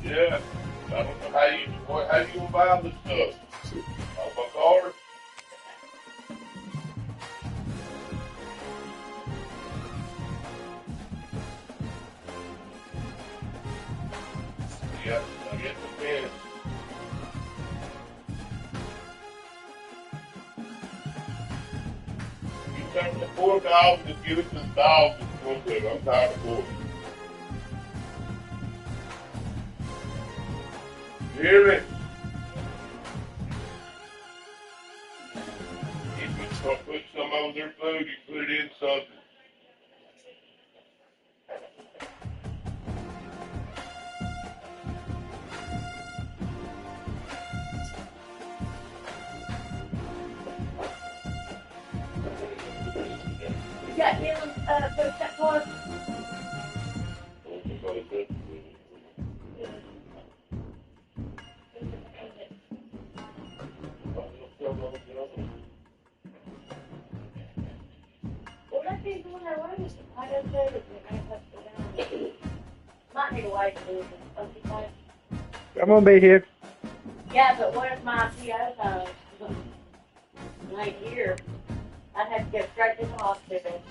Yeah. I don't know how you gonna buy this stuff? On my card? Yeah, I get the pen. You turn the fork off and just give it to the dog that's going to. I'm tired of fork. You hear me? If you start putting some on their food, you put it in something. You got him, post that card? Well, that thing's the one I wanted. I don't know if you're going to have to go down. Might need a way to do it. I'm gonna be here. Yeah, but what if my PO ain't here? I'd have to go straight to the hospital.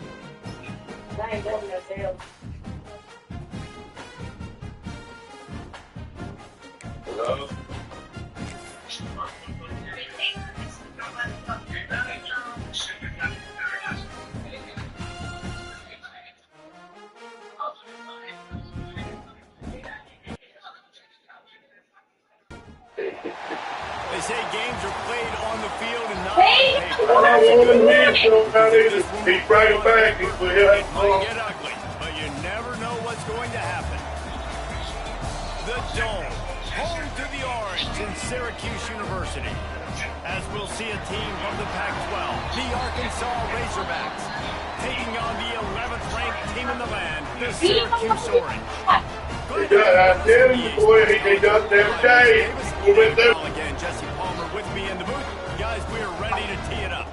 I ain't doing no deal. Hello? They say games are played on the field and not Hey! on paper. I don't want to miss nobody. He's bringing back. He will. It might get ugly, but you never know what's going to happen. The Dome, home to the Orange in Syracuse University. As we'll see a team from the Pac-12, the Arkansas Razorbacks, taking on the 11th ranked team in the land, the Syracuse Orange. I tell you, boy, he does it every day. He went there. Again, Jesse Palmer with me in the booth. Guys, we are ready to tee it up.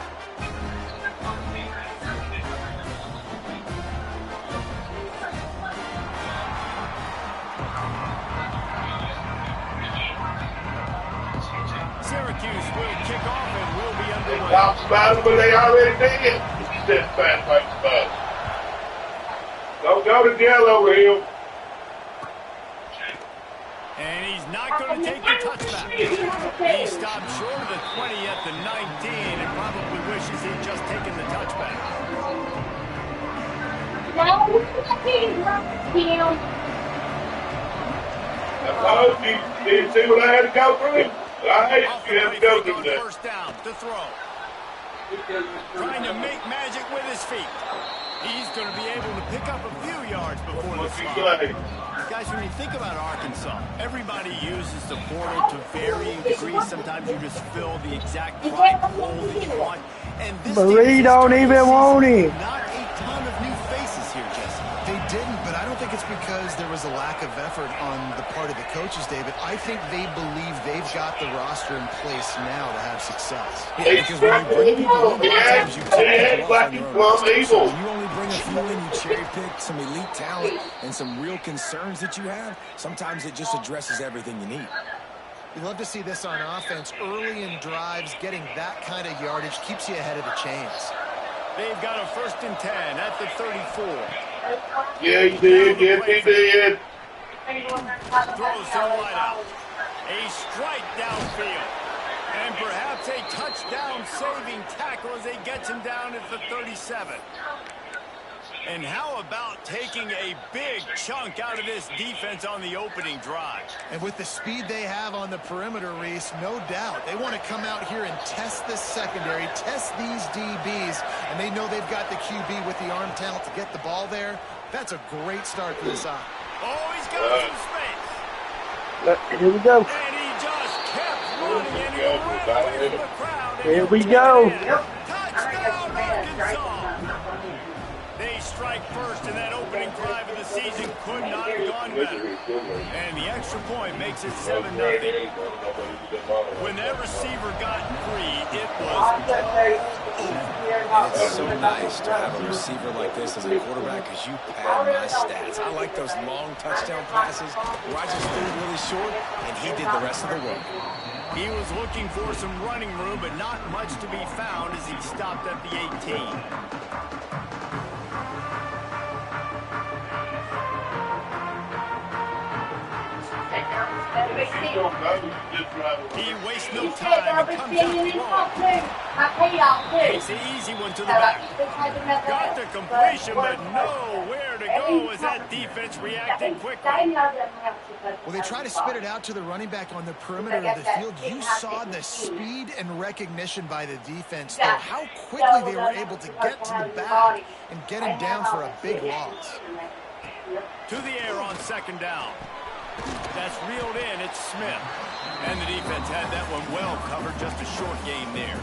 Syracuse will kick off and we'll be They underway. talked about it, but they already did. He said fast like stuff. Don't go to jail over him. And he's not going to take the touchback. He stopped short of the 20 at the 19 and probably wishes he'd just taken the touchback. I told you, didn't see what I had to go through. I hate you have to go through that. First down to throw. Trying to make magic with his feet. He's going to be able to pick up a few yards before the What's he slide. say? Guys, when you think about Arkansas, everybody uses the portal to varying degrees. Sometimes you just fill the exact pride hole that you want. And this Marie don't even want him. Not a ton of new faces here, Jesse. They didn't, but I don't think it's because there was a lack of effort on the part of the coaches, David. I think they believe they've got the roster in place now to have success. Yeah, because when you bring people in, a lot of times you take them off on their own. evil. When you only bring a few in, you cherry pick some elite talent and some real concerns that you have. Sometimes it just addresses everything you need. You love to see this on offense. Early in drives, getting that kind of yardage keeps you ahead of the chains. They've got a 1st and 10 at the 34. Yeah, he did. Yes, he did. Throws to the wide out. A strike downfield. And perhaps a touchdown-saving tackle as they get him down at the 37. And how about taking a big chunk out of this defense on the opening drive? And with the speed they have on the perimeter, Reese, no doubt, they want to come out here and test this secondary, test these DBs, and they know they've got the QB with the arm talent to get the ball there. That's a great start for this side. Oh, he's got some space. Here we go. And he just kept running, and he ran away from the crowd. Here we go. Touchdown, Arkansas. They strike first in that opening drive of the season could not have gone better. And the extra point makes it 7-0. When that receiver got free, it was It's so nice to have a receiver like this as a quarterback because you pad my stats. I like those long touchdown passes where I just threw it really short, and he did the rest of the work. He was looking for some running room, but not much to be found as he stopped at the 18. He wastes no time and comes out throwing. Takes the easy one to the back. Got the completion, but nowhere to go as that defense reacted quickly. Well, they try to spit it out to the running back on the perimeter of the field. You saw the speed and recognition by the defense, though, how quickly they were able to get to the back and get him down for a big loss. To the air on second down. That's reeled in. It's Smith. And the defense had that one well covered. Just a short game there.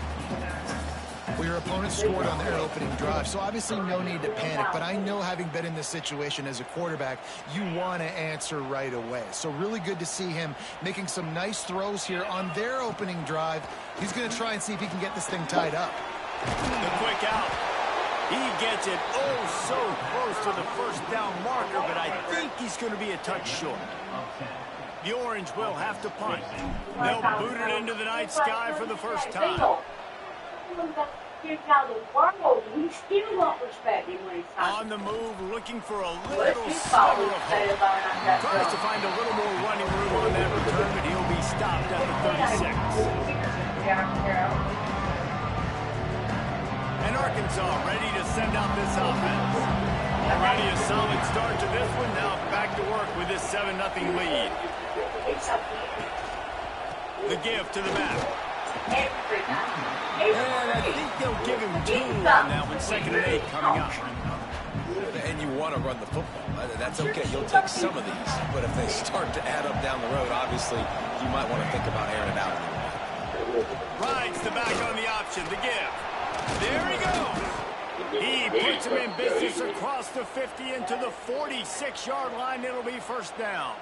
Well, your opponent scored on their opening drive, so obviously no need to panic. But I know, having been in this situation as a quarterback, you want to answer right away. So really good to see him making some nice throws here on their opening drive. He's going to try and see if he can get this thing tied up. The quick out. He gets it so close to the first down marker, but I think he's going to be a touch short. The Orange will have to punt. They'll boot it into the night sky for the first time. On the move, looking for a little sliver of hope. Tries to find a little more running room on that return, but he'll be stopped at the 36. And Arkansas ready to send out this offense. Already a solid start to this one. Now back to work with this 7-0 lead. The give to the back. And I think they'll give him 2 on that one. 2nd and 8 coming up. And you want to run the football. That's okay. You'll take some of these. But if they start to add up down the road, obviously, you might want to think about airing it out. Rides the back on the option. The give. There he goes. He puts him in business across the 50 into the 46-yard line. It'll be first down.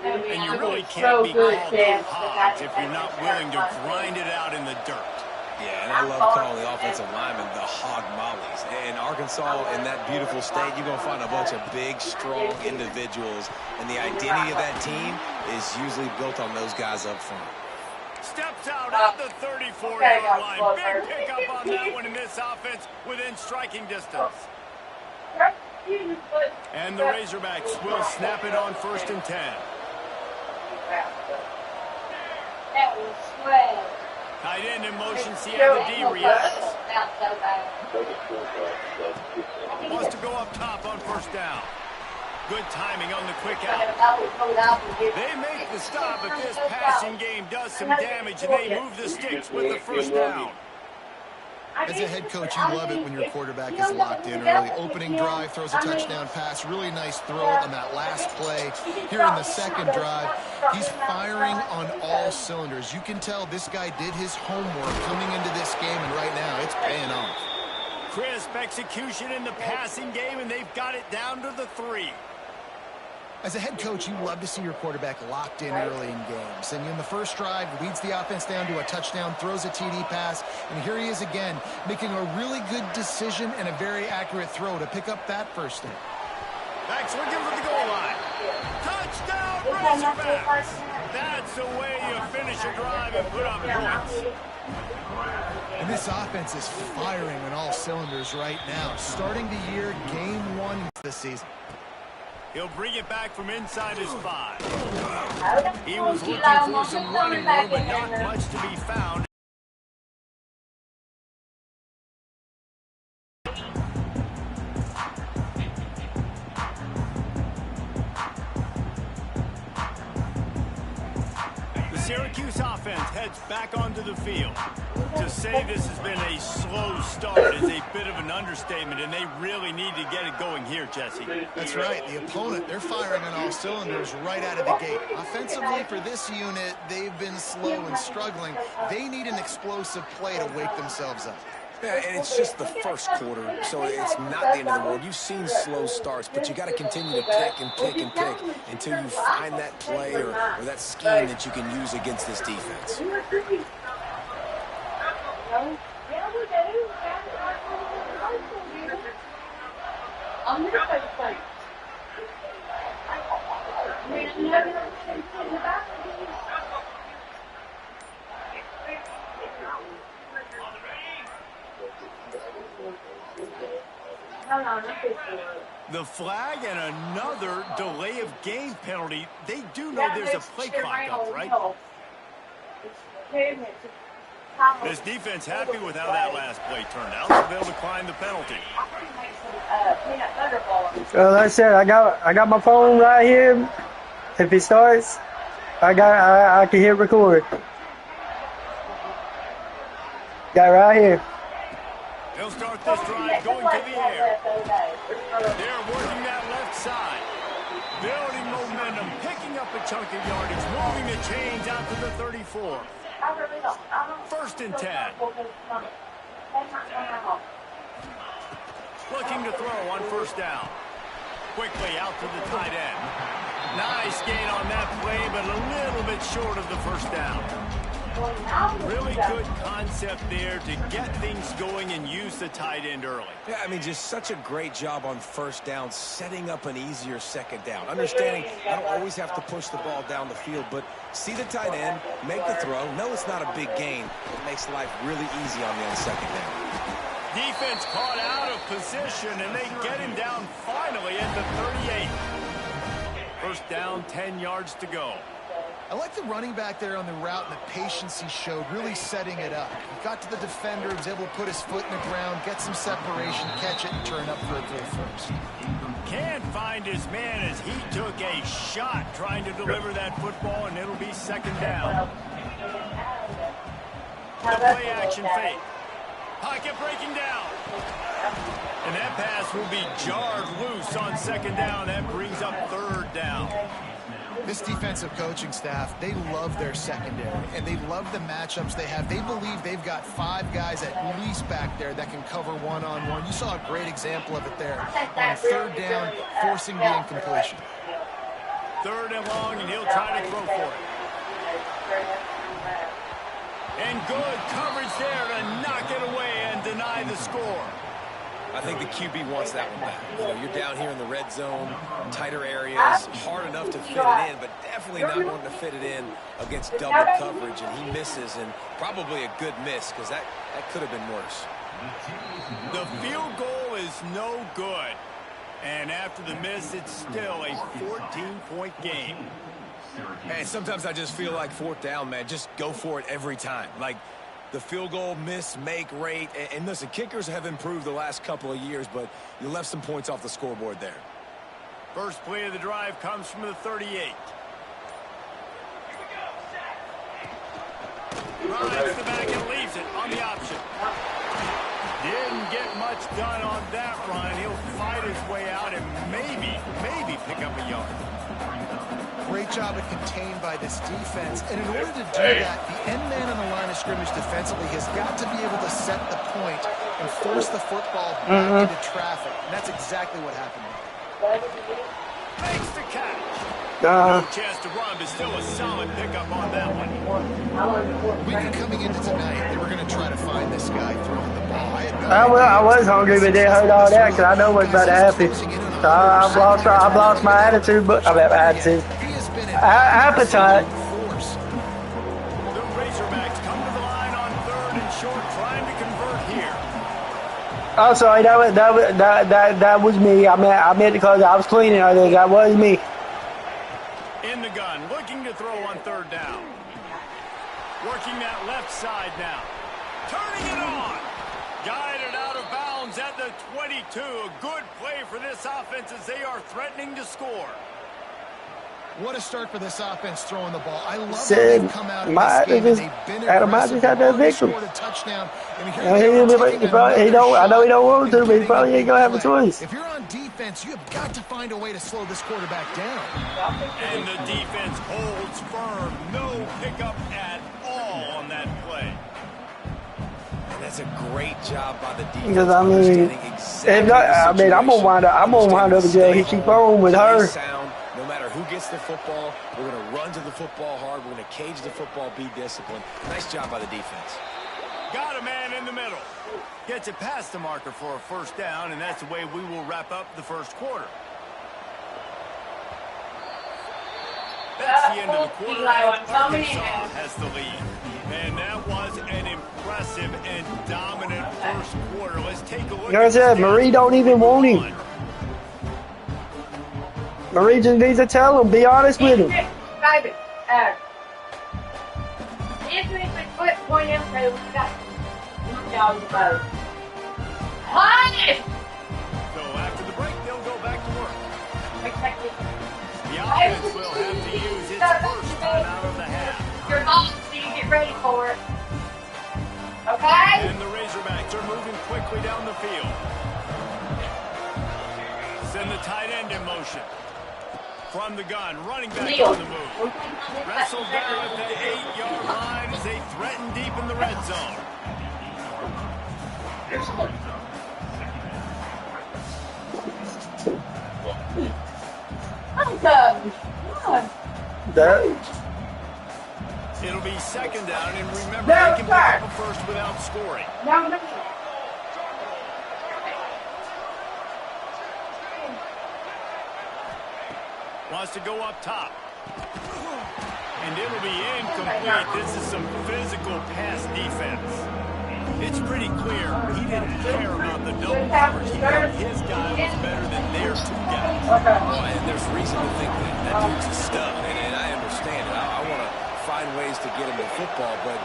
And you really can't be called the Hogs if you're not willing to grind it out in the dirt. Yeah, and I love calling the offensive linemen the hog mollies. In Arkansas, in that beautiful state, you're going to find a bunch of big, strong individuals. And the identity of that team is usually built on those guys up front. Steps out at the 34-yard line. Big pickup on that one in this offense within striking distance. And the Razorbacks will snap it on 1st and 10. Tight end in motion, see how the D reacts. Wants to go up top on 1st down. Good timing on the quick out. They make the stop, but this passing game does some damage, and they move the sticks with the 1st down. As a head coach, you love it when your quarterback is locked in early. Opening drive, throws a touchdown pass. Really nice throw on that last play. Here in the 2nd drive, he's firing on all cylinders. You can tell this guy did his homework coming into this game, and right now it's paying off. Crisp execution in the passing game, and they've got it down to the 3. As a head coach, you love to see your quarterback locked in early in games. And in the first drive, leads the offense down to a touchdown, throws a TD pass, and here he is again, making a really good decision and a very accurate throw to pick up that first down. Backs looking for the goal line. Touchdown, Razorbacks! That's the way you finish a drive and put up points. And this offense is firing on all cylinders right now. Starting the year, game 1 this season. He'll bring it back from inside his 5. He was looking for some running room, but not much to be found. The Syracuse offense heads back onto the field. To say this has been a slow start is a bit of an understatement, and they really need to get it going here, Jesse. That's right. The opponent, they're firing on all cylinders right out of the gate. Offensively, for this unit, they've been slow and struggling. They need an explosive play to wake themselves up. Yeah, and it's just the first quarter, so it's not the end of the world. You've seen slow starts, but you got to continue to pick and pick and pick until you find that play or that scheme that you can use against this defense. The flag and another delay of game penalty. They do know there's a play clock up, right? This defense happy with how that last play turned out, so they'll decline the penalty. Well, like I said, I got my phone right here. If he starts, I can hit record. Got it right here. They'll start this drive going to the air. They're working that left side. Building momentum, picking up a chunk of yardage, moving the chains out to the 34. First and 10. Looking to throw on first down. Quickly out to the tight end. Nice gain on that play, but a little bit short of the first down. Really good concept there to get things going and use the tight end early. Yeah, I mean, just such a great job on first down, setting up an easier second down. Understanding I don't always have to push the ball down the field, but see the tight end, make the throw. No, it's not a big gain. It makes life really easy on me on second down. Defense caught out of position, and they get him down finally at the 38. First down, 10 yards to go. I like the running back there on the route and the patience he showed, really setting it up. He got to the defender, was able to put his foot in the ground, get some separation, catch it, and turn up for a good first. Can't find his man as he took a shot trying to deliver that football, and it'll be second down. The play action fake. Pocket breaking down. And that pass will be jarred loose on second down. That brings up third down. This defensive coaching staff, they love their secondary, and they love the matchups they have. They believe they've got 5 guys at least back there that can cover one-on-one. You saw a great example of it there on third down, forcing the incompletion. Third and long, and he'll try to throw for it. And good coverage there to knock it away and deny the score. I think the QB wants that one back. You know, you're down here in the red zone, tighter areas, hard enough to fit it in, but definitely not wanting to fit it in against double coverage, and he misses, and probably a good miss, because that could have been worse. The field goal is no good, and after the miss, it's still a 14-point game. Hey, sometimes I just feel like fourth down, man. Just go for it every time. Like, the field goal miss, make rate. And listen, kickers have improved the last couple of years, but you left some points off the scoreboard there. First play of the drive comes from the 38. Rides the back and leaves it on the option. Didn't get much done on that run. He'll fight his way out and maybe pick up a yard. Great job of contained by this defense. And in order to do that, the end man on the line of scrimmage defensively has got to be able to set the point and force the football back into traffic. And that's exactly what happened. Makes the catch. No chance to run, but still a solid pickup on that one. We knew coming into tonight they were going to try to find this guy throwing the ball. I was hungry, but they heard all that because I know what's about to happen. So I've lost my attitude, but I mean, attitude. Appetite. The Razorbacks come to the line on third and short, trying to convert here. Oh, sorry, that was me. I meant because I was cleaning earlier. That was me. In the gun, looking to throw on third down. Working that left side now. Turning it on. Guided out of bounds at the 22. A good play for this offense as they are threatening to score. What a start for this offense throwing the ball. I love how they've come out of this game and they've been aggressive. They scored a touchdown. I know he don't want to, but he probably ain't going to have a choice. If you're on defense, you have got to find a way to slow this quarterback down. And the defense holds firm. No pickup at all on that play. That's a great job by the defense. Because I mean, understanding exactly I'm gonna wind up in jail. He keep on with her. Sound. No matter who gets the football, we're going to run to the football hard. We're going to cage the football, be disciplined. Nice job by the defense. Got a man in the middle. Gets it past the marker for a first down, and that's the way we will wrap up the first quarter. That's the end of the quarter. Arkansas has the lead. And that was an impressive and dominant first quarter. Let's take a look. Like I said, Marie don't even want him. Marie just needs to tell him, be honest with him. Baby, if we put one in there, we got y'all the boat. Hi! So after the break, they'll go back to work. Expect it. The offense will have to use its first time out of the half. Your boss, so you get ready for it. Okay? And the Razorbacks are moving quickly down the field. Send the tight end in motion. From the gun, running back on the move. Wrestled down at the 8-yard line as they threaten deep in the red zone. It'll be second down, and remember, they can pick up a first without scoring. No. Wants to go up top. And it'll be incomplete. This is some physical pass defense. It's pretty clear he didn't care about the double coverage. He thought his guy was better than their two guys. Oh, and there's reason to think that dude's a stud. And I understand it. I want to find ways to get him the football, but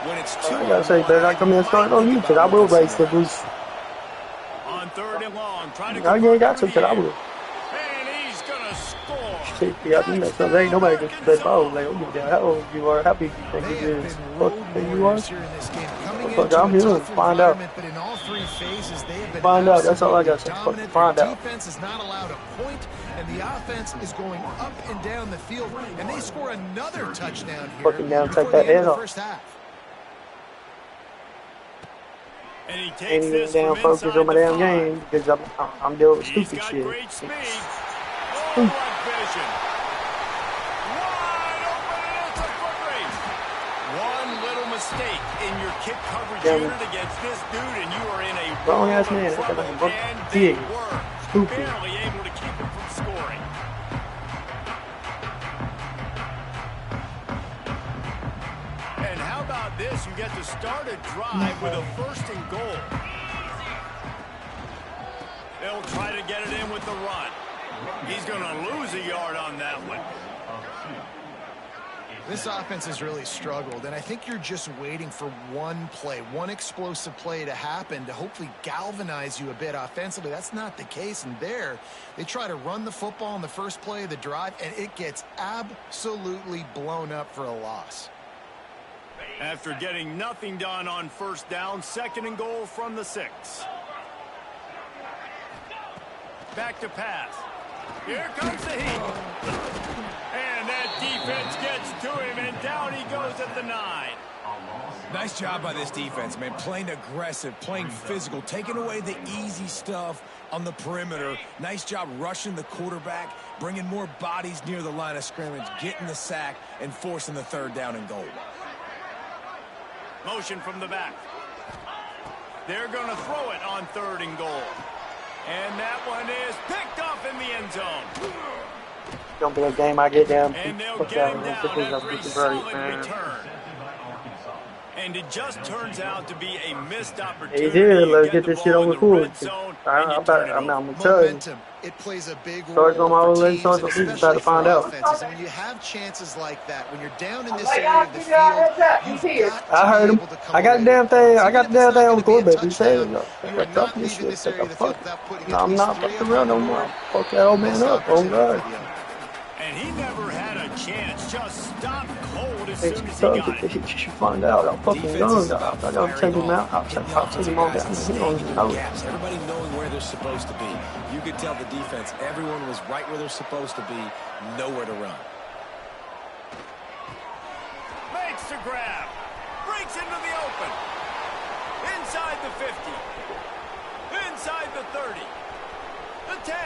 when it's too... I gotta say, better not come in and start on you, because I will race the boost. On third and long, trying to... I ain't got to, because I will. And he's gonna score. Shit, yeah, you know, so there ain't nobody gets that ball. Like, oh, yeah, how old you are, how big you think you is, what you are. Fuck, I'm here to find out. But in all three phases, they have been Find out, that's all I got to say. dominant. Find Their out. defense is not allowed a point, and the offense is going up and down the field, and they score another touchdown here Fucking down, before take the that end head of the off. first half. And he Ain't takes even this damn from focused inside on my the damn 5. game, because I'm dealing with He's stupid got shit. great speed. Oh, what vision. Wide open, and it's a foot race. One little mistake in your kick coverage unit against this dude, and you are in a Wrong world ass of man. trouble. That's like a And dig. they were Stupid. barely able to keep him from scoring. And how about this? You get to start a drive with a first and goal. They'll try to get it in with the run. He's going to lose a yard on that one. This offense has really struggled, and I think you're just waiting for one play, one explosive play to happen to hopefully galvanize you a bit offensively. That's not the case, and there they try to run the football in the first play of the drive, and it gets absolutely blown up for a loss. After getting nothing done on first down, second and goal from the 6. Back to pass. Here comes the heat. And that defense gets to him, and down he goes at the 9. Nice job by this defense, man. Playing aggressive, playing physical, taking away the easy stuff on the perimeter. Nice job rushing the quarterback, bringing more bodies near the line of scrimmage, getting the sack, and forcing the third down and goal. Motion from the back. They're going to throw it on third and goal. And that one is picked off in the end zone. Don't be a game I get down. And they'll Fuck get him that, down man. after a Right, solid man. return. And it just turns out to be a missed He's opportunity. here. You Let's get the this shit ball on in record. red zone, and you turn it over. I'm telling you. Momentum, it plays a big Starts role on my for own teams, starts and on season, especially try to find for out. offenses. And when you have chances like that, when you're down in this area of the field, you've got to I heard be him. able to come I got the away damn with thing. points. I got the Even damn if thing on it's the not gonna be a quarterback. He said, touchdown, you are "Tough not this leaving shit. this Take area a of the field fuck." without putting No, at I'm least not 3 fucking around no more. up. Fuck that old man Missed up. Oh opportunity God. for the other. And he never had a chance. Just stopped cold as It's soon as he tough. got it. You should find out. I'm fucking young. I gotta take him out. I'll take him on down. He don't even know it. Everybody knowing where they're supposed to be. You could tell the defense, everyone was right where they're supposed to be, nowhere to run. Makes the grab. Breaks into the open. Inside the 50. Inside the 30. The 10.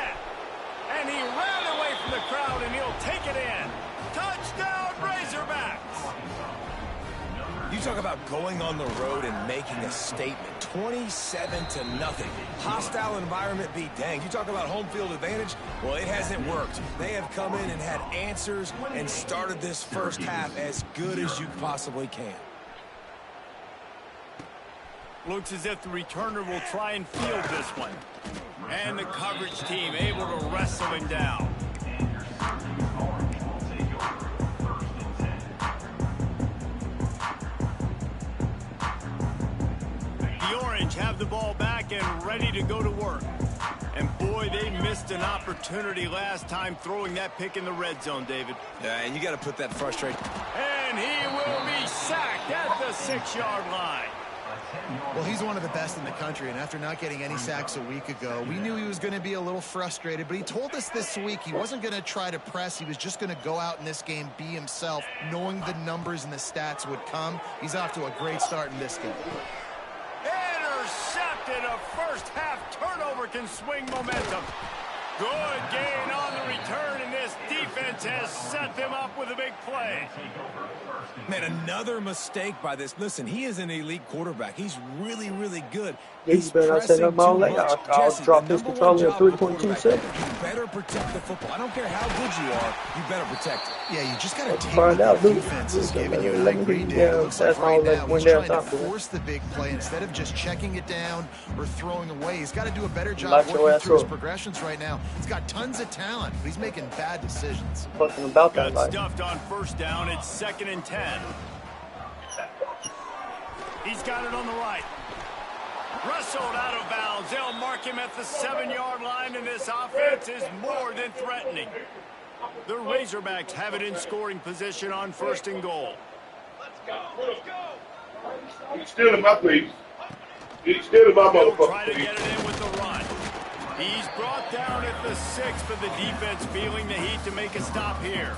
And he ran away from the crowd, and he'll take it in. Touchdown, Razorbacks. You talk about going on the road and making a statement. 27-0. Hostile environment be danged. You talk about home field advantage. Well, it hasn't worked. They have come in and had answers and started this first half as good as you possibly can. Looks as if the returner will try and field this one. And the coverage team able to wrestle him down. The Orange have the ball back and ready to go to work. And boy, they missed an opportunity last time throwing that pick in the red zone, David. Yeah, and you got to put that frustration. And he will be sacked at the 6-yard line. Well, he's one of the best in the country, and after not getting any sacks a week ago, we knew he was going to be a little frustrated, but he told us this week he wasn't going to try to press. He was just going to go out in this game, be himself, knowing the numbers and the stats would come. He's off to a great start in this game. Intercepted. A first-half turnover can swing momentum. Good gain on the return, and this defense has set them up with a big play. Man, another mistake by this. Listen, he is an elite quarterback. He's really, really good. He's better not set up my leg. I'll drop this controller at 3.2 seconds. You better protect the football. I don't care how good you are. You better protect it. Yeah, you just got to take Find what out, the dude. defense is giving you. Let I me agree, get Dan. down. It looks like That's right all now that he's went trying down to top. force the big play instead of just checking it down or throwing away. He's got to do a better job Lock your working ass through his up. progressions right now. He's got tons of talent, but he's making bad decisions. Fucking about that Got life. stuffed on first down. It's 2nd and 10. He's got it on the right. Wrestled out of bounds. They'll mark him at the 7-yard line, and this offense is more than threatening. The Razorbacks have it in scoring position on 1st and goal. He's stealing my piece. He's stealing my They'll try motherfucking to piece. get it in with the run. He's brought down at the 6, but the defense feeling the heat to make a stop here.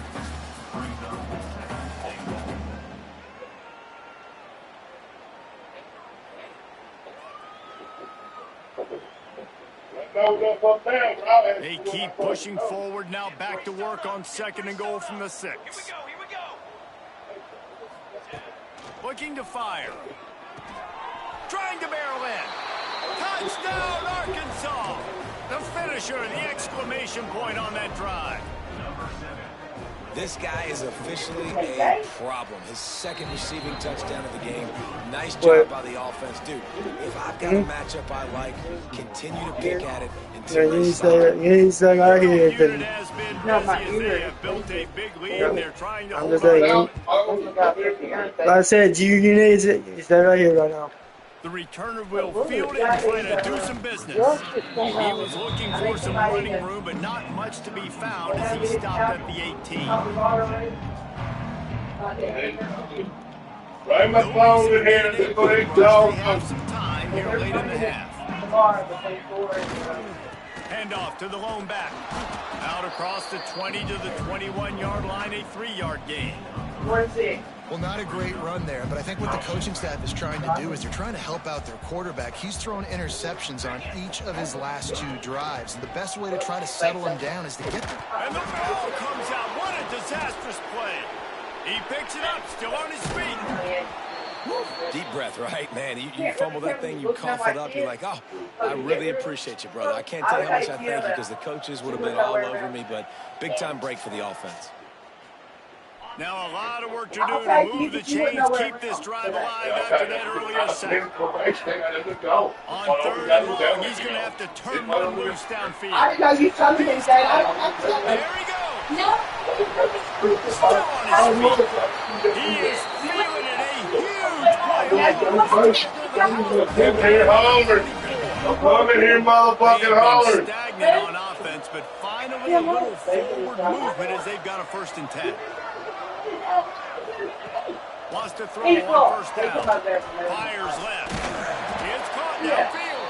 They keep pushing forward, now back to work on 2nd and goal from the 6. Looking to fire. Trying to barrel in. Touchdown, Arkansas! The finisher, the exclamation point on that drive. This guy is officially a problem. His 2nd receiving touchdown of the game. Nice job by the offense. Dude, if I've got a matchup I like, continue to pick at it until they stop. You say right here. Unit Then has been busy as they have built a big lead, and they're trying to I'm hold just on. saying. Like I said, you need it. You stay right here right now. The returner will field it and try to do some business. He was looking for some running room, but not much to be found as he stopped at the 18. Right, my phone in here. This They big dog. have some time here late in the half. Handoff to the lone back. Out across the 20 to the 21-yard line, a 3-yard gain. Well, not a great run there, but I think what the coaching staff is trying to do is they're trying to help out their quarterback. He's thrown interceptions on each of his last 2 drives, and the best way to try to settle him down is to get them. And the ball comes out. What a disastrous play. He picks it up, still on his feet. Deep breath, right, man? You fumble that thing, you cough it up, you're like, oh, I really appreciate you, brother. I can't tell you how much I thank you because the coaches would have been all over me, but big-time break for the offense. Now a lot of work to do to move the chains, keep this drive alive after that earlier sack. On 3rd and long, he's going to have to turn one loose downfield. know you told me that. There he goes. No. Still on his feet. He is feeling it. A huge play. Come here, Holler. Come in here, motherfucking Holler. Stagnant on offense, but finally a little forward movement as they've got a 1st and 10. Wants to throw on 1st down. Fires left. It's caught downfield.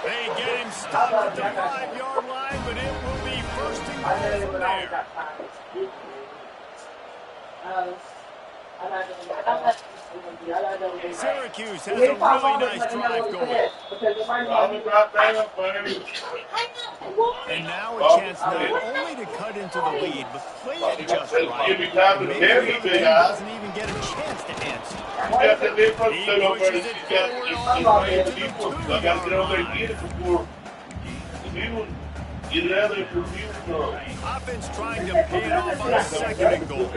They get him stopped at the 5-yard line, but it will be 1st and goal from there. Syracuse has a really nice drive going. And now a chance not only to cut into the lead, but play it just right. Give me time to Maybe carry the it, other big team guy. doesn't even get a chance to answer. You got that difference to go over there. You got people. I got to get over there and get it before the people get it out of there for people. Offense trying to pay it off on a second and goal.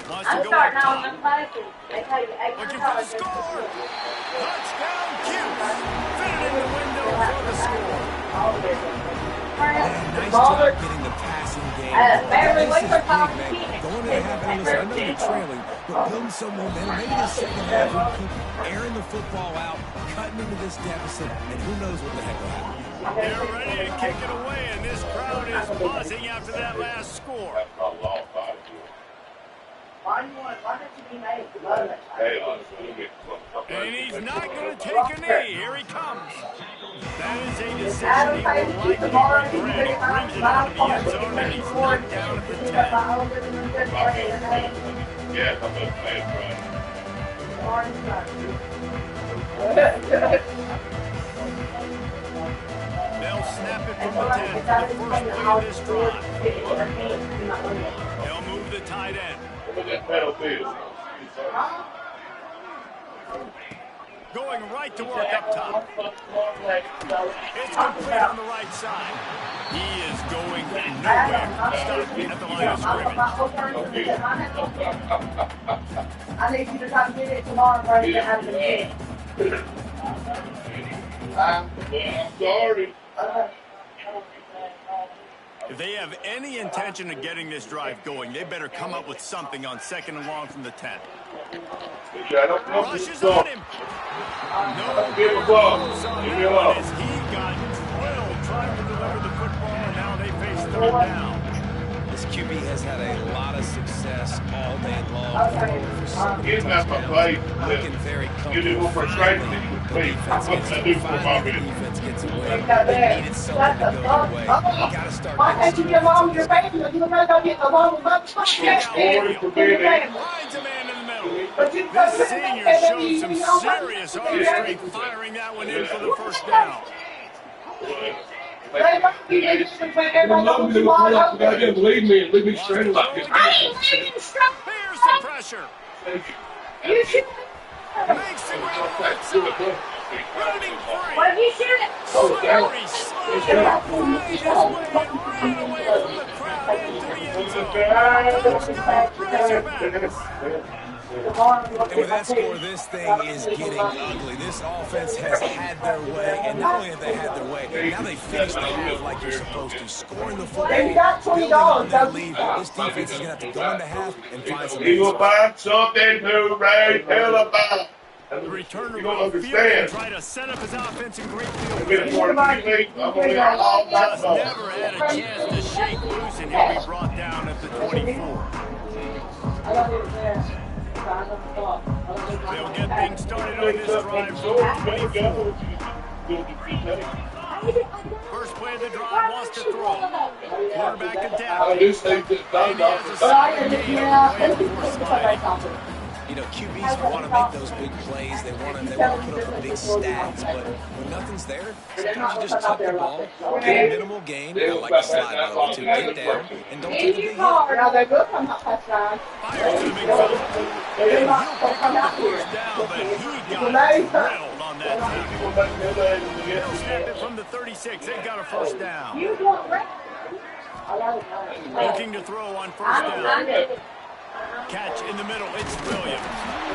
Wants to go up top. Looking for the score. Touchdown, Cuse. Fitted in the window for the score. Nice job getting the passing game. Barely This wait is for big, Tom man. Keenan. Going into half, and listen, I know you're trailing, but building some momentum. Maybe the second half, we keep airing the football out, cutting into this deficit, and who knows what the heck will happen. They're ready to kick it away, and this crowd is buzzing after that last score. And he's not going to take a knee. Here he comes. That is a decision he will likely regret. He brings it out of the end zone, and he's knocked down at the 10. Yeah, I'm going to play it They'll snap it from the 10 for the first play of this drive. They'll move the tight end. Going right to work up top. It's complete on the right side. He is going nowhere. Stopped at the line of scrimmage. I need you to come get it tomorrow, bro. You have the I'm sorry. If they have any intention of getting this drive going, they better come up with something on second and long from the 10. Rushes on him. No Give a ball. Give me a ball. as he got drilled trying to deliver the football, and now they face third down. This QB has had a lot of success all day long. Give him that play. Looking very You do comfortable. for straight. The defense What's that do for my finally the minute? defense gets away. They needed something to go their way. Got to start Why can't you get along with your baby? You better go get along with my Scoring for being there. Finds a man in the middle. This senior showed some serious arm strength firing that one in for the first down. Believe me, leave me straight like this. Here's the pressure. You should. Makes the grab. Running free. What you should? Slippery slide. Finds his way and ran away from the crowd into the end zone. Touchdown, Razorbacks. And with that score, this thing is getting ugly. This offense has had their way, and not only have they had their way, now they finished the half like you're supposed to, scoring the football, building on their lead. This defense is going to have to go into half and find some You will answers. find something to raise hell about. The returner You don't will field and understand. try to set up his offense in great field I'm going to position. pour it deep. I'm going to get all that Just ball. never had a chance to shake loose, and he'll be brought down at the 24. They'll get things started on this drive. First play of the drive wants to throw. Quarterback I adapting. do think that And he has a second game before sliding. You know, QBs want to make those big plays. They want to put up big stats, but when nothing's there, sometimes you just tuck the ball, get a minimal gain. I like the slide, by the way, too. Get down, and don't take a big hit. Now they're good from that touchdown. Fires to the big fella. And he'll pick up the first down, but he got drilled on that tackle. They'll snap it from the 36. They've got a first down. You want red? Looking to throw on first down. Catch in the middle. It's Williams.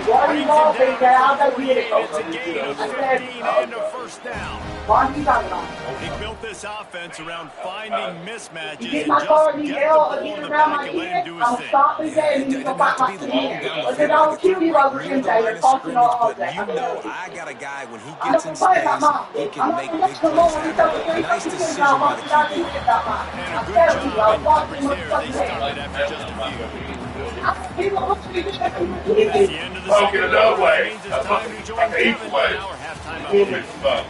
What do Brings you him want, big guy? down I'll to go the get it. 48. It's a gain of 15 and a first down. What are you talking about? He built this offense around finding mismatches You get and my car, just you get the yell, ball and in you the around back my and let him kid. do his I'm thing. stopping there and It you go doesn't back have my to be long kid. down the But field. they don't Like kill you over near in the there. line You're of talking all scrimmage, day. but you know I got a guy, when he I'm gets not in complaining about space, mom. he I'm can not make going big to plays go over and tell happen. you Nice something decision about by what the you got to do QB. with that mom. And a I'm good telling you, job I'm in watching coverage what there. They you're started after just a few. People want to be good at That's the end of the Oh, second get another quarter. way. That means it's time to join Eight Kevin way. for our halftime Pull update. me some up.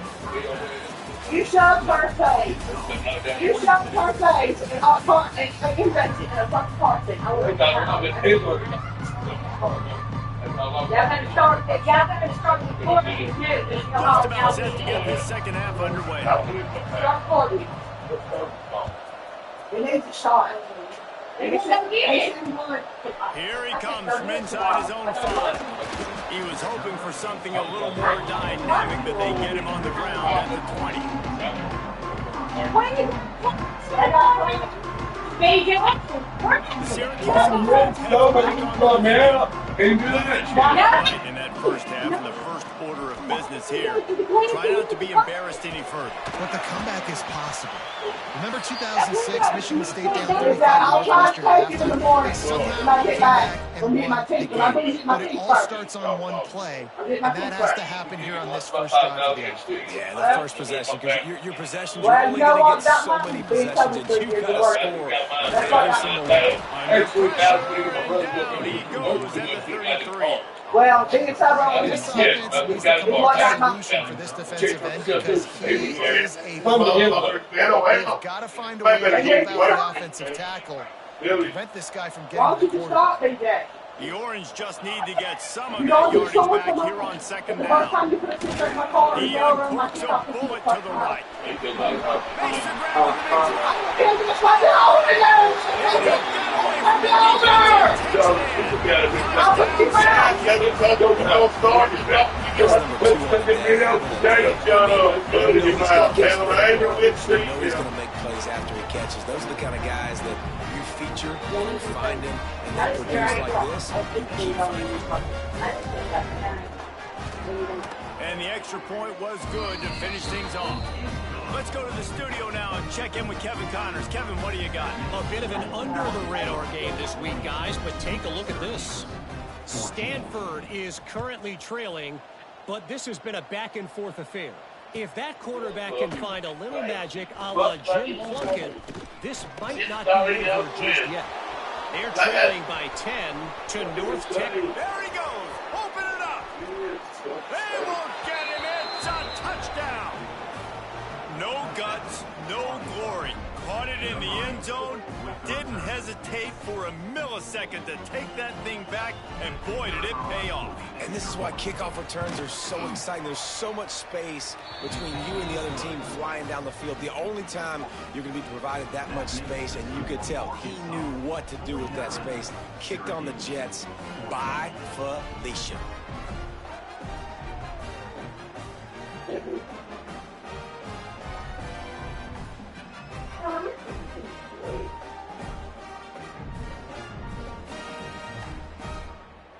You shove first base. You shove first base. place and all part and interested in a fucking party. I would have Y'all better start the recording too. Just about set to get this second half underway. Start recording. We need to start. Here he comes from inside his own 5. He was hoping for something a little more dynamic, but they get him on the ground at the 20. Syracuse offense has back on the field. Right in that first half, in the first order of business here. Try not to be embarrassed any further. But the comeback is possible. Remember 2006, Michigan State down 35 Northwestern after. They somehow came back and won the game. But it all starts on one play, and that has to happen here on this first drive of the game. Yeah, the first possession, because your possessions, you're only going to get so many possessions, and you've got to score every single one. He goes at the 33. Well, it's all This offense needs to come up with a solution for this defensive end because he is a bomber. They've got to find a way to help out the offensive tackle to prevent this guy from getting to the quarterback. The Orange just need to get some of that yardage back here on second down. He uncorks a bullet to the right. Makes the ground He's going to make plays after he catches. Those are the kind of guys that you feature, you find them, and they produce like this. You keep finding them. And the extra point was good to finish things off. Let's go to the studio now and check in with Kevin Connors. Kevin, what do you got? A bit of an under-the-radar game this week, guys, but take a look at this. Stanford is currently trailing, but this has been a back-and-forth affair. If that quarterback can find a little magic a la Jim Plunkett, this might not be over just yet. They're trailing by 10 to North Tech. There he goes. Open it up. They won't get him. It's a touchdown. No guts, no glory. Caught it in the end zone. Didn't hesitate for a millisecond to take that thing back, and boy, did it pay off. And this is why kickoff returns are so exciting. There's so much space between you and the other team flying down the field. The only time you're going to be provided that much space, and you could tell he knew what to do with that space. Kicked on the Jets by Felicia.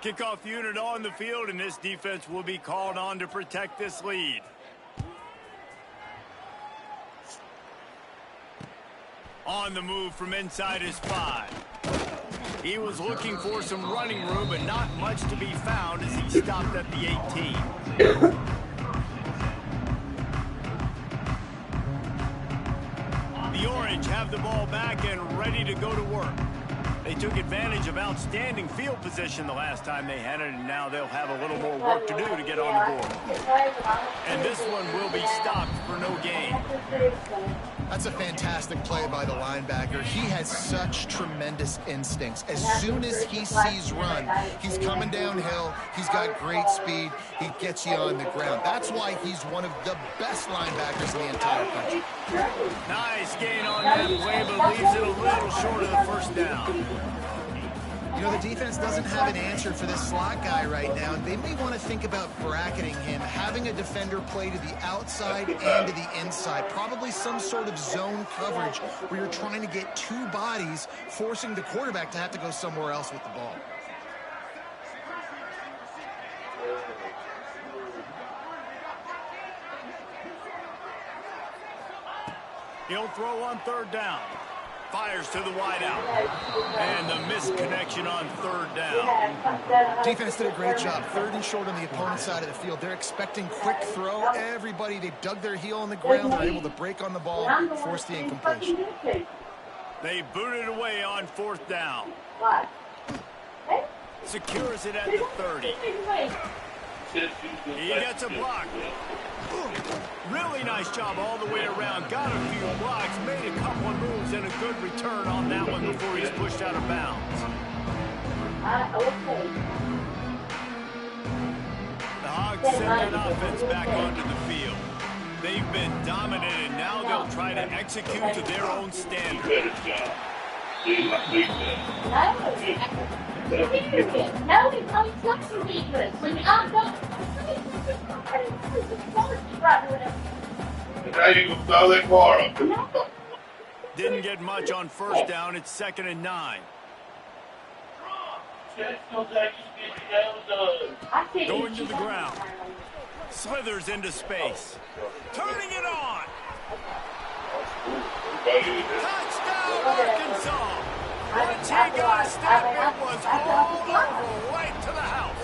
Kickoff unit on the field, and this defense will be called on to protect this lead. On the move from inside his 5. He was looking for some running room, but not much to be found as he stopped at the 18. The Orange have the ball back and ready to go to work. They took advantage of outstanding field position the last time they had it, and now they'll have a little more work to do to get on the board. And this one will be stopped for no gain. That's a fantastic play by the linebacker. He has such tremendous instincts. As soon as he sees run, he's coming downhill. He's got great speed. He gets you on the ground. That's why he's one of the best linebackers in the entire country. Nice gain on that play, but leaves it a little short of the first down. You know, the defense doesn't have an answer for this slot guy right now. They may want to think about bracketing him, having a defender play to the outside and to the inside. Probably some sort of zone coverage where you're trying to get two bodies, forcing the quarterback to have to go somewhere else with the ball. He'll throw on third down. Fires to the wideout. And the missed connection on third down. Defense did a great job. 3rd and short on the opponent's side of the field. They're expecting quick throw. Everybody, they dug their heel on the ground. They're able to break on the ball, force the incompletion. They booted away on 4th down. Secures it at the 30. He gets a block. Really nice job all the way around. Got a few blocks, made a couple of moves, and a good return on that one before he's pushed out of bounds. Okay. The Hogs send that offense back onto the field. They've been dominant, and now they'll try to execute to their own standard. Better job. See, like they said. No, it's not something defense. When I'm done, And now you can throw that car up. Didn't get much on first down. It's 2nd and 9. Going to the ground. Slithers into space. Turning it on. Touchdown, Arkansas. Once he got a step, it was all over, right to the house.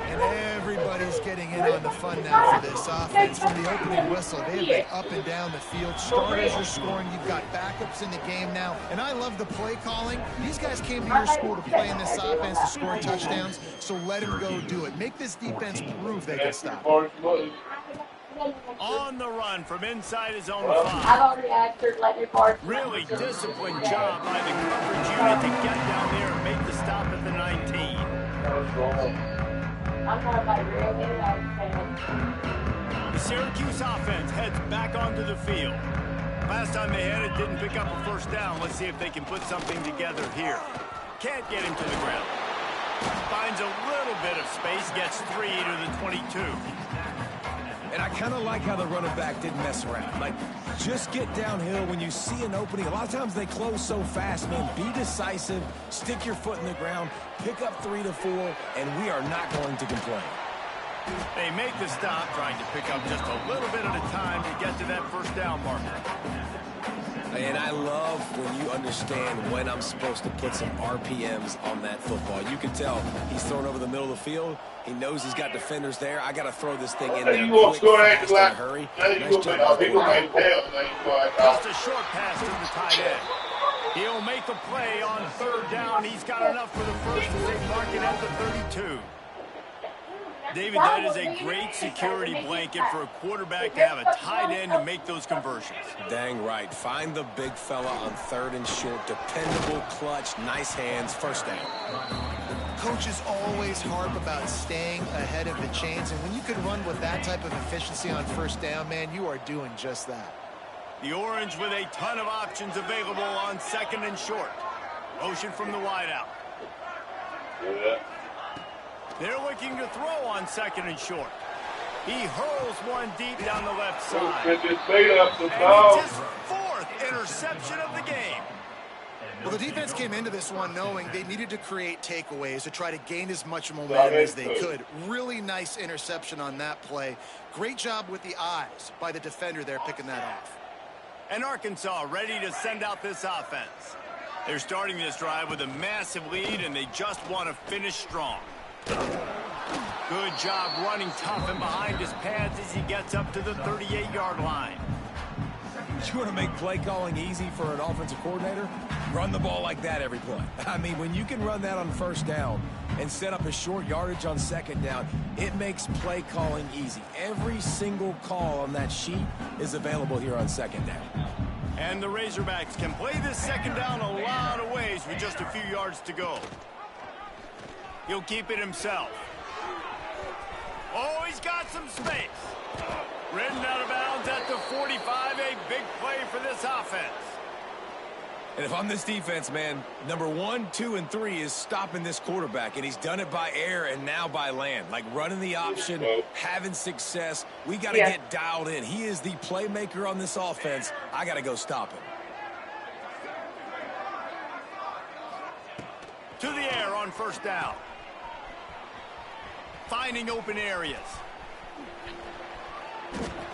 And everybody's getting in on the fun now for this offense. From the opening whistle, they've been up and down the field. Starters are scoring. You've got backups in the game now. And I love the play calling. These guys came to your school to play in this offense to score touchdowns, so let them go do it. Make this defense prove they can stop. On the run from inside his own I've 5. already answered, let your part. Really disciplined job by the coverage unit to get down there and make the stop at the 19. I'm not like really fan. The Syracuse offense heads back onto the field. Last time they had it, didn't pick up a first down. Let's see if they can put something together here. Can't get him to the ground. Finds a little bit of space, gets 3 to the 22. And I kind of like how the running back didn't mess around. Like, just get downhill when you see an opening. A lot of times they close so fast, man. Be decisive, stick your foot in the ground, pick up 3 to 4, and we are not going to complain. They make the stop, trying to pick up just a little bit at a time to get to that first down marker. And I love when you understand when I'm supposed to put some RPMs on that football. You can tell he's thrown over the middle of the field. He knows he's got defenders there. I got to throw this thing in there quick, fast, in a hurry. Nice job. Just a short pass to the tight end. He'll make a play on 3rd down. He's got enough for the first as they mark it at the 32. David, that is a great security blanket for a quarterback to have a tight end to make those conversions. Dang right. Find the big fella on 3rd and short. Dependable, clutch, nice hands, first down. Coaches always harp about staying ahead of the chains, and when you can run with that type of efficiency on first down, man, you are doing just that. The Orange with a ton of options available on 2nd and short. Motion from the wideout. Yeah. They're looking to throw on 2nd and short. He hurls one deep down the left side. Get this bait up the And dog. it's his 4th interception of the game. Well, the defense came into this one knowing they needed to create takeaways to try to gain as much momentum as they could. Really nice interception on that play. Great job with the eyes by the defender there picking that off. And Arkansas ready to send out this offense. They're starting this drive with a massive lead, and they just want to finish strong. Good job running tough and behind his pads as he gets up to the 38-yard line. You want to make play calling easy for an offensive coordinator? Run the ball like that every play. I mean, when you can run that on first down and set up a short yardage on 2nd down, it makes play calling easy. Every single call on that sheet is available here on 2nd down. And the Razorbacks can play this 2nd down a lot of ways with just a few yards to go. He'll keep it himself. Oh, he's got some space. Ridden out of bounds at the 45, a big play for this offense. And if I'm this defense, man, number 1, 2, and 3 is stopping this quarterback, and he's done it by air and now by land. Like running the option, having success. We got to get dialed in. He is the playmaker on this offense. I got to go stop him. To the air on first down. Finding open areas.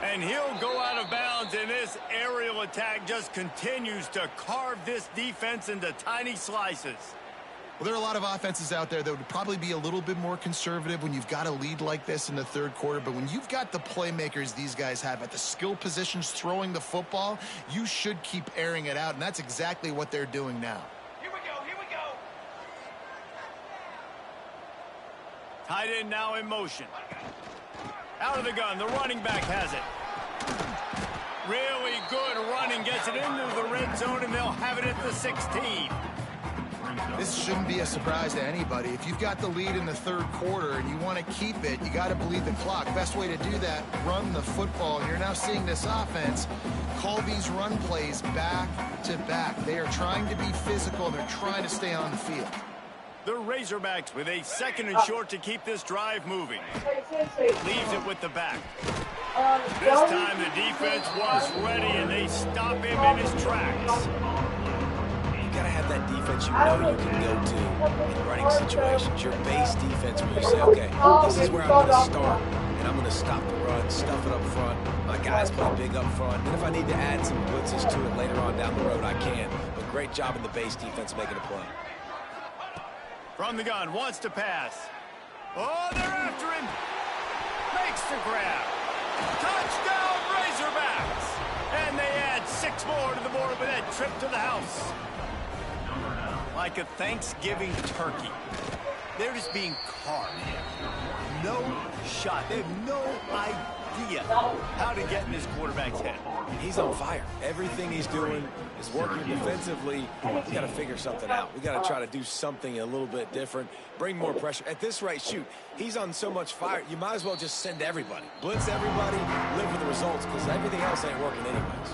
And he'll go out of bounds, and this aerial attack just continues to carve this defense into tiny slices. Well, there are a lot of offenses out there that would probably be a little bit more conservative when you've got a lead like this in the 3rd quarter. But when you've got the playmakers these guys have at the skill positions throwing the football, you should keep airing it out. And that's exactly what they're doing now. Here we go, here we go. Tight end now in motion. Out of the gun, the running back has it. Really good running, gets it into the red zone, and they'll have it at the 16. This shouldn't be a surprise to anybody. If you've got the lead in the third quarter and you want to keep it, you got to bleed the clock. Best way to do that, run the football. And you're now seeing this offense call these run plays back to back. They are trying to be physical. They're trying to stay on the field. The Razorbacks with a 2nd and short to keep this drive moving. Leaves it with the back. This time the defense was ready, and they stop him in his tracks. You got to have that defense you know you can go to in running situations. Your base defense where you say, okay, this is where I'm going to start, and I'm going to stop the run, stuff it up front. My guys play big up front, and if I need to add some blitzes to it later on down the road, I can. But great job in the base defense making a play. From the gun, wants to pass. Oh, they're after him. Makes the grab. Touchdown, Razorbacks! And they add 6 more to the board with that trip to the house. Like a Thanksgiving turkey. They're just being carved. No shot. They have no idea how to get in this quarterback's head. He's on fire. Everything he's doing is working defensively. We got to figure something out. We got to try to do something a little bit different. Bring more pressure. At this rate, shoot, he's on so much fire, you might as well just send everybody. Blitz everybody, live with the results, because everything else ain't working anyways.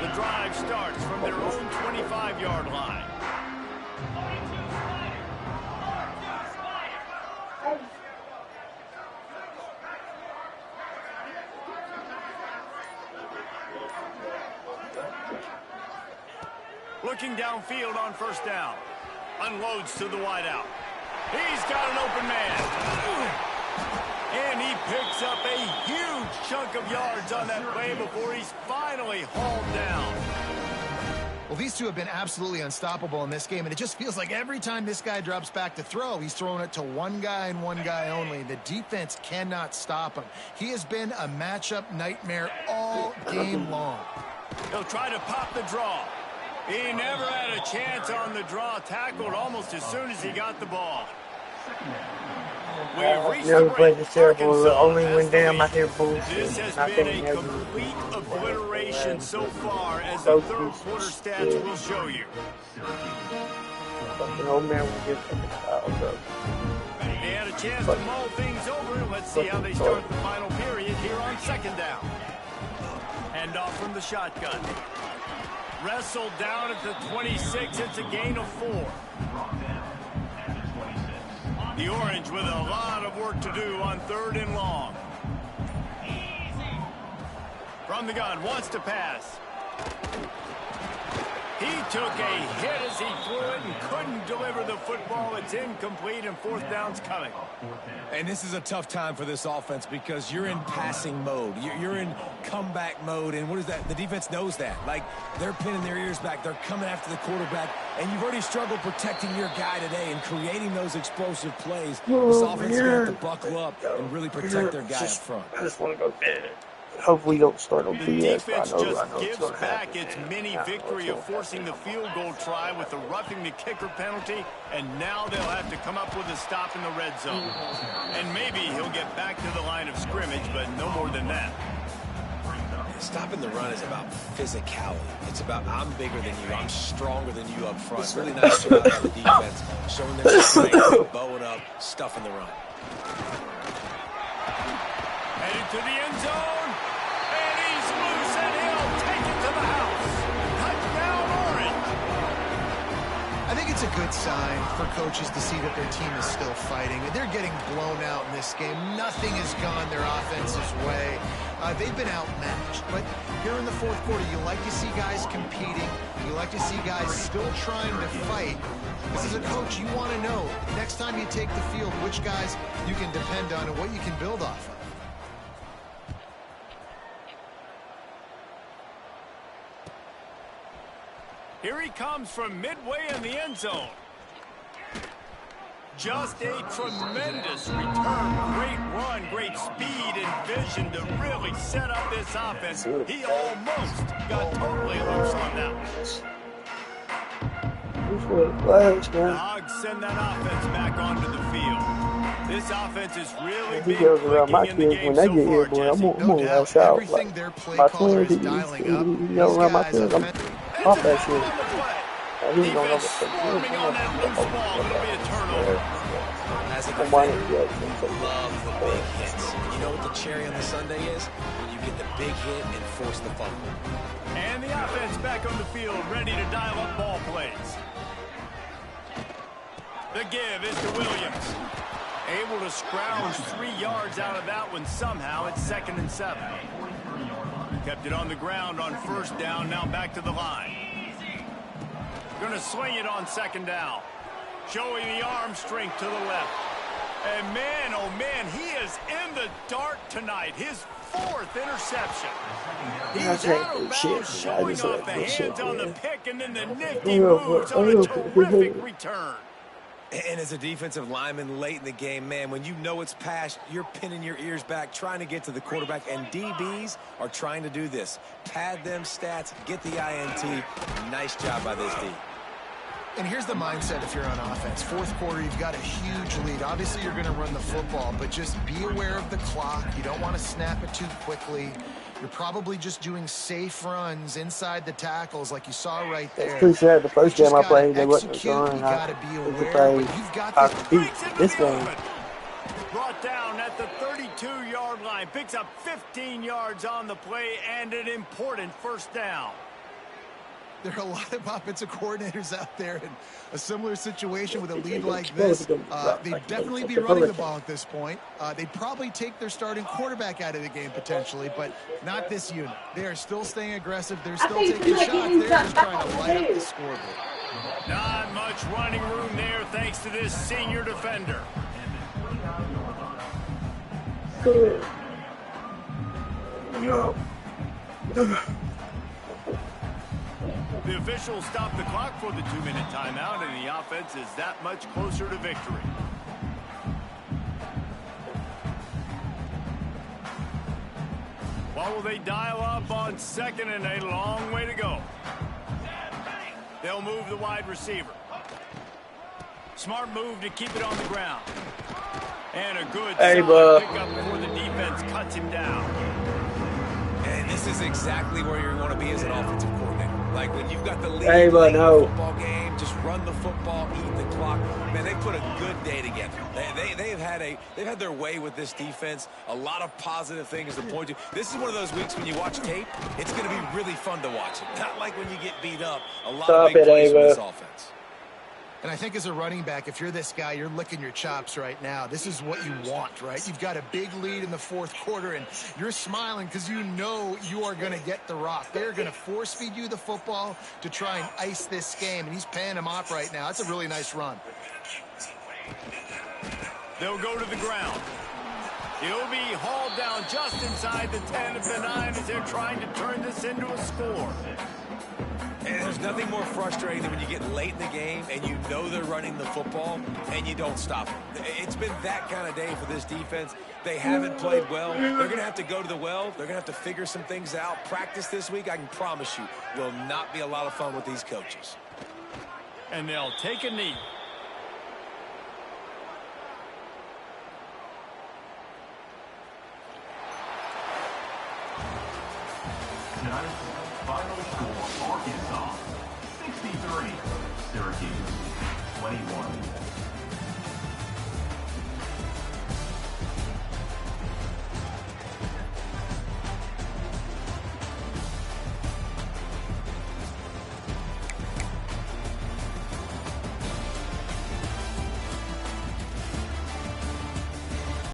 The drive starts from their own 25-yard line. Looking downfield on 1st down. Unloads to the wideout. He's got an open man. And he picks up a huge chunk of yards on that play before he's finally hauled down. Well, these two have been absolutely unstoppable in this game, and it just feels like every time this guy drops back to throw, he's throwing it to one guy and one guy only. The defense cannot stop him. He has been a matchup nightmare all game long. He'll try to pop the draw. He never had a chance on the draw, tackled almost as soon as he got the ball. Never played this terrible. Only went down my hair bullshit. This has been a complete obliteration so far, as the third quarter stats will show you. Fucking old man will get fucking fouled up. They had a chance to mull things over. Let's see how they start the final period here on 2nd down. Hand off from the shotgun. Wrestled down at the 26. It's a gain of 4. The Orange with a lot of work to do on 3rd and long. From the gun, wants to pass. He took a hit as he threw it and couldn't deliver the football. It's incomplete, and 4th down's coming. And this is a tough time for this offense because you're in passing mode. You're in comeback mode, and what is that? The defense knows that. Like, they're pinning their ears back. They're coming after the quarterback, and you've already struggled protecting your guy today and creating those explosive plays. This offense is going to have to buckle up and really protect their guy up front. I just want to go bed. Hopefully don't start on The BS. defense I know just it's gives gonna back happen, its man. mini I know victory it's of gonna forcing the happen. field goal try with the roughing the kicker penalty, and now they'll have to come up with a stop in the red zone. And maybe he'll get back to the line of scrimmage, but no more than that. Stopping the run is about physicality. It's about I'm bigger than you. I'm stronger than you up front. Really nice job by the defense, showing their strength, bowing up, stuffing the run. Headed to the end zone, and he's loose, and he'll take it to the house. Touchdown, Orange. I think it's a good sign for coaches to see that their team is still fighting. They're getting blown out in this game. Nothing has gone their offense's way. They've been outmatched. But here in the 4th quarter, you like to see guys competing. You like to see guys still trying to fight. This is a coach, you want to know, next time you take the field, which guys you can depend on and what you can build off of. Here he comes from midway in the end zone. Just a tremendous return. Great run, great speed and vision to really set up this offense. He almost got totally loose on that one. Close, The man. Hogs send that offense back onto the field. This offense is really He been goes around my clicking in the kids game when they so get here, far, boy. Jesse. I'm No gonna doubt. lash out. Like Everything their play my caller twins, is dialing up. he These go around my guys twins. I'm And off it's a that hold shit. on the play. He ain't gonna know Defense what to swarming on that loose ball. It'll be a turnover. As a I'm whining, defender, yeah. you love the big hits. You know what the cherry on the sundae is? When you get the big hit and force the fumble. And the offense back on the field, ready to dial up ball plays. The give is to Williams. Able to scrounge 3 yards out of that one somehow. It's 2nd and 7. Kept it on the ground on 1st down. Now back to the line. Going to swing it on 2nd down. Showing the arm strength to the left. And man, oh man, he is in the dark tonight. His 4th interception. He's out of bounds, showing off the hands on the pick, and then the nifty moves on a terrific return. And as a defensive lineman late in the game, man, when you know it's past, you're pinning your ears back, trying to get to the quarterback, and DBs are trying to do this. Pad them stats, get the INT. Nice job by this D. And here's the mindset if you're on offense. 4th quarter, you've got a huge lead. Obviously, you're going to run the football, but just be aware of the clock. You don't want to snap it too quickly. You're probably just doing safe runs inside the tackles like you saw right there. It's too sad. The first game I played, they wasn't execute. going. You got to be I aware, but you've got I this. beat this game. Brought down at the 32-yard line. Picks up 15 yards on the play and an important 1st down. There are a lot of offensive coordinators out there in a similar situation with a lead like this. They'd definitely be running the ball at this point. They'd probably take their starting quarterback out of the game potentially, but not this unit. They are still staying aggressive. They're still taking shots. They're just trying to light up the scoreboard. Not much running room there thanks to this senior defender. The officials stop the clock for the 2-minute timeout, and the offense is that much closer to victory. What will they dial up on 2nd and a long way to go? They'll move the wide receiver. Smart move to keep it on the ground. And a good solid pickup before the defense cuts him down. And this is exactly where you want to be as an offensive coordinator. Like when you've got the lead Hey, late in no. the football game, just run the football, eat the clock. Man, they put a good day together. They've had their way with this defense. A lot of positive things to point to. This is one of those weeks when you watch tape, it's going to be really fun to watch it. Not like when you get beat up. A lot of big plays from this offense. And I think as a running back, if you're this guy, you're licking your chops right now. This is what you want, right? You've got a big lead in the 4th quarter, and you're smiling because you know you are going to get the rock. They're going to force feed you the football to try and ice this game, and he's paying them off right now. That's a really nice run. They'll go to the ground. He'll be hauled down just inside the 10 of the 9 as they're trying to turn this into a score. And there's nothing more frustrating than when you get late in the game and you know they're running the football and you don't stop them. It's been that kind of day for this defense. They haven't played well. They're going to have to go to the well. They're going to have to figure some things out. Practice this week, I can promise you, will not be a lot of fun with these coaches. And they'll take a knee. Tonight's final score, Arkansas 63, Syracuse 21.